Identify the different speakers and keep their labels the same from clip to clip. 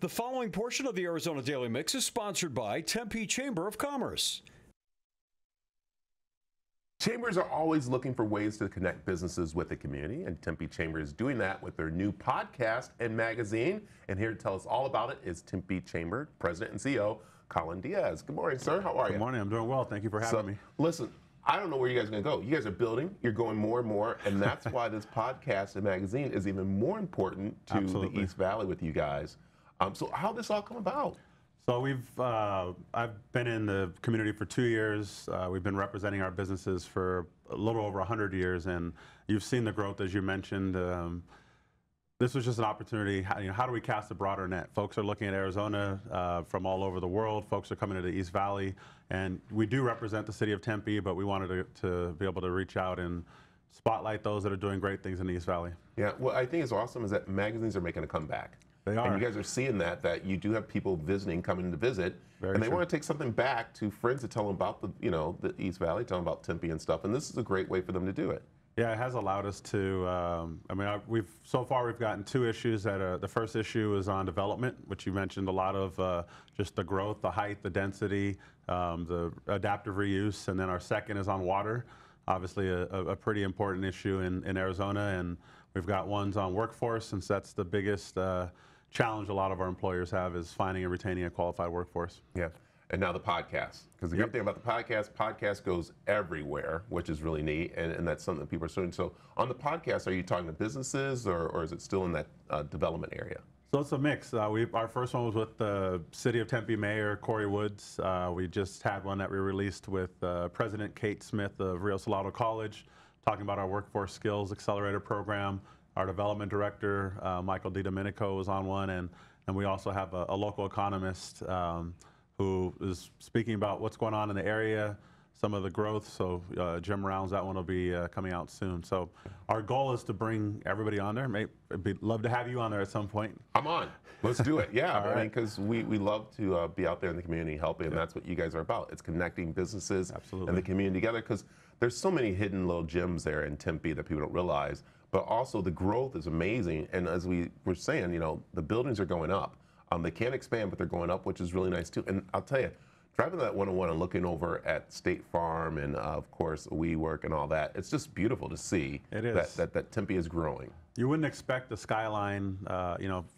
Speaker 1: The following portion of the Arizona Daily Mix is sponsored by Tempe Chamber of Commerce.
Speaker 2: Chambers are always looking for ways to connect businesses with the community, and Tempe Chamber is doing that with their new podcast and magazine. And here to tell us all about it is Tempe Chamber President and CEO, Colin Diaz. Good morning, sir. How are you?
Speaker 3: Good morning. I'm doing well. Thank you for having me.
Speaker 2: Listen, I don't know where you guys are going to go. You guys are building. You're going more and more, and that's why this podcast and magazine is even more important to the East Valley with you guys. So how did this all come about?
Speaker 3: So I've been in the community for 2 years. We've been representing our businesses for a little over 100 years, and you've seen the growth, as you mentioned. This was just an opportunity. How do we cast a broader net? Folks are looking at Arizona from all over the world. Folks are coming to the East Valley, and we do represent the city of Tempe, but we wanted to be able to reach out and spotlight those that are doing great things in the East Valley.
Speaker 2: Yeah, what I think is awesome is that magazines are making a comeback.
Speaker 3: They are.
Speaker 2: And you guys are seeing that you do have people visiting, coming to visit, and they want to take something back to friends to tell them about the East Valley, tell them about Tempe and stuff, and this is a great way for them to do it.
Speaker 3: Yeah, it has allowed us to, so far we've gotten 2 issues. The first issue is on development, which you mentioned a lot of just the growth, the height, the density, the adaptive reuse, and then our second is on water, obviously a pretty important issue in Arizona, and we've got ones on workforce, since that's the biggest challenge a lot of our employers have is finding and retaining a qualified workforce.
Speaker 2: Yeah, and now the podcast, because the great thing about the podcast goes everywhere, which is really neat, and that's something that people are starting. So on the podcast, are you talking to businesses, or is it still in that development area?
Speaker 3: So it's a mix. Our first one was with the City of Tempe Mayor, Corey Woods. We just had one that we released with President Kate Smith of Rio Salado College, talking about our Workforce Skills Accelerator program. Our development director, Michael DiDomenico, was on one, and we also have a local economist who is speaking about what's going on in the area, some of the growth. So Jim Rounds, that one will be coming out soon. So our goal is to bring everybody on there. I'd love to have you on there at some point.
Speaker 2: I'm on. Let's do it. Yeah, I mean, because we love to be out there in the community helping, and that's what you guys are about. It's connecting businesses and the community together, because there's so many hidden little gems there in Tempe that people don't realize. But also the growth is amazing, and as we were saying, the buildings are going up. They can't expand, but they're going up, which is really nice too. And I'll tell you, driving that 101 and looking over at State Farm and of course WeWork and all that, it's just beautiful to see that Tempe is growing.
Speaker 3: You wouldn't expect the skyline,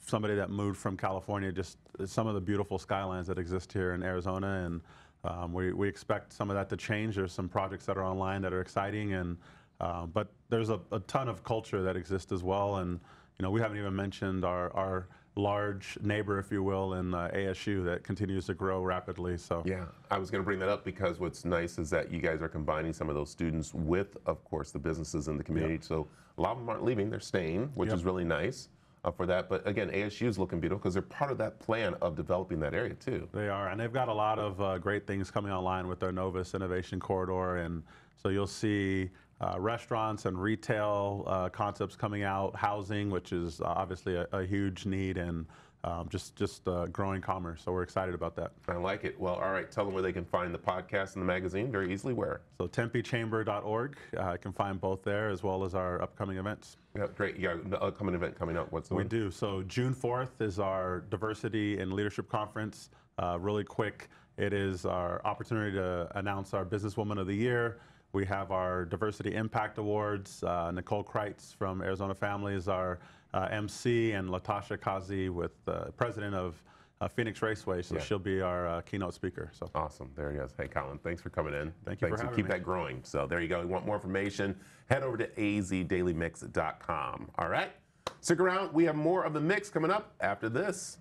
Speaker 3: somebody that moved from California, just some of the beautiful skylines that exist here in Arizona, and we expect some of that to change. There's some projects that are online that are exciting, and but there's a ton of culture that exists as well, and we haven't even mentioned our large neighbor, if you will, in ASU that continues to grow rapidly. So
Speaker 2: yeah, I was going to bring that up, because what's nice is that you guys are combining some of those students with, of course, the businesses in the community. So a lot of them aren't leaving; they're staying, which is really nice for that. But again, ASU is looking beautiful because they're part of that plan of developing that area too.
Speaker 3: They are, and they've got a lot of great things coming online with their Novus Innovation Corridor, and so you'll see restaurants and retail concepts coming out, housing, which is obviously a huge need, and just growing commerce. So we're excited about that.
Speaker 2: I like it. Well, all right, tell them where they can find the podcast and the magazine very easily. Where?
Speaker 3: So TempeChamber.org. I can find both there, as well as our upcoming events.
Speaker 2: Yeah, great. You got an upcoming event coming up. What's the one?
Speaker 3: We do. So June 4th is our Diversity and Leadership Conference. Really quick, it is our opportunity to announce our Businesswoman of the Year. We have our Diversity Impact Awards. Nicole Kreitz from Arizona Family is our MC, and Latasha Kazi, with president of Phoenix Raceway, so she'll be our keynote speaker. So
Speaker 2: awesome. There he is. Hey, Colin, thanks for coming in.
Speaker 3: Thank you for having me.
Speaker 2: Keep that growing. So there you go. You want more information, head over to azdailymix.com. All right? Stick around. We have more of the mix coming up after this.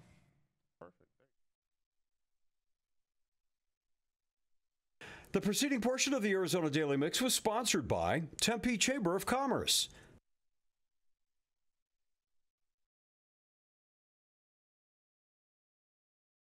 Speaker 1: The preceding portion of the Arizona Daily Mix was sponsored by Tempe Chamber of Commerce.